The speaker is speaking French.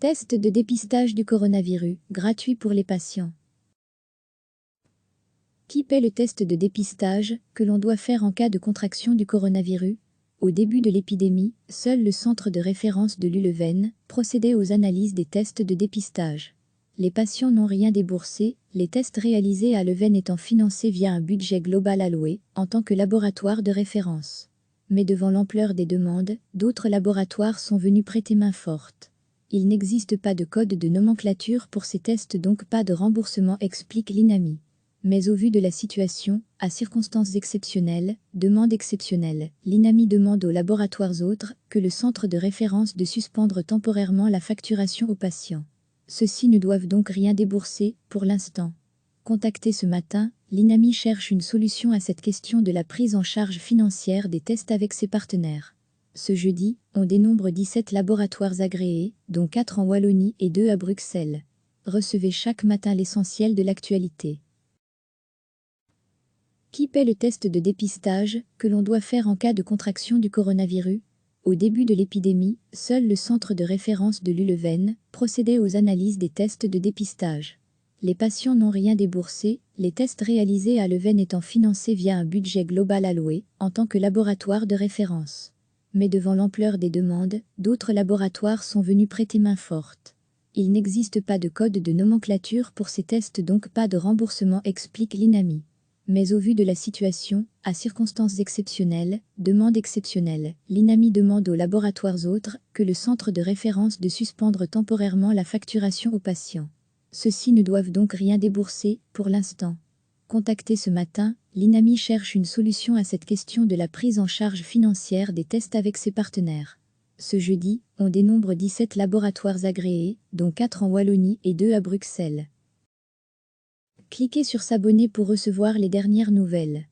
Test de dépistage du coronavirus, gratuit pour les patients. Qui paie le test de dépistage que l'on doit faire en cas de contraction du coronavirus? Au début de l'épidémie, seul le centre de référence de Leuven procédait aux analyses des tests de dépistage. Les patients n'ont rien déboursé, les tests réalisés à Leuven étant financés via un budget global alloué en tant que laboratoire de référence. Mais devant l'ampleur des demandes, d'autres laboratoires sont venus prêter main forte. Il n'existe pas de code de nomenclature pour ces tests, donc pas de remboursement, explique l'INAMI. Mais au vu de la situation, à circonstances exceptionnelles, demande exceptionnelle, l'INAMI demande aux laboratoires autres que le centre de référence de suspendre temporairement la facturation aux patients. Ceux-ci ne doivent donc rien débourser, pour l'instant. Contacté ce matin, l'INAMI cherche une solution à cette question de la prise en charge financière des tests avec ses partenaires. Ce jeudi, on dénombre 17 laboratoires agréés, dont 4 en Wallonie et 2 à Bruxelles. Recevez chaque matin l'essentiel de l'actualité. Qui paie le test de dépistage que l'on doit faire en cas de contraction du coronavirus? Au début de l'épidémie, seul le centre de référence de Leuven procédait aux analyses des tests de dépistage. Les patients n'ont rien déboursé, les tests réalisés à Leuven étant financés via un budget global alloué en tant que laboratoire de référence. Mais devant l'ampleur des demandes, d'autres laboratoires sont venus prêter main forte. Il n'existe pas de code de nomenclature pour ces tests, donc pas de remboursement, explique l'INAMI. Mais au vu de la situation, à circonstances exceptionnelles, demande exceptionnelle, l'INAMI demande aux laboratoires autres que le centre de référence de suspendre temporairement la facturation aux patients. Ceux-ci ne doivent donc rien débourser, pour l'instant. Contacté ce matin, l'INAMI cherche une solution à cette question de la prise en charge financière des tests avec ses partenaires. Ce jeudi, on dénombre 17 laboratoires agréés, dont 4 en Wallonie et 2 à Bruxelles. Cliquez sur s'abonner pour recevoir les dernières nouvelles.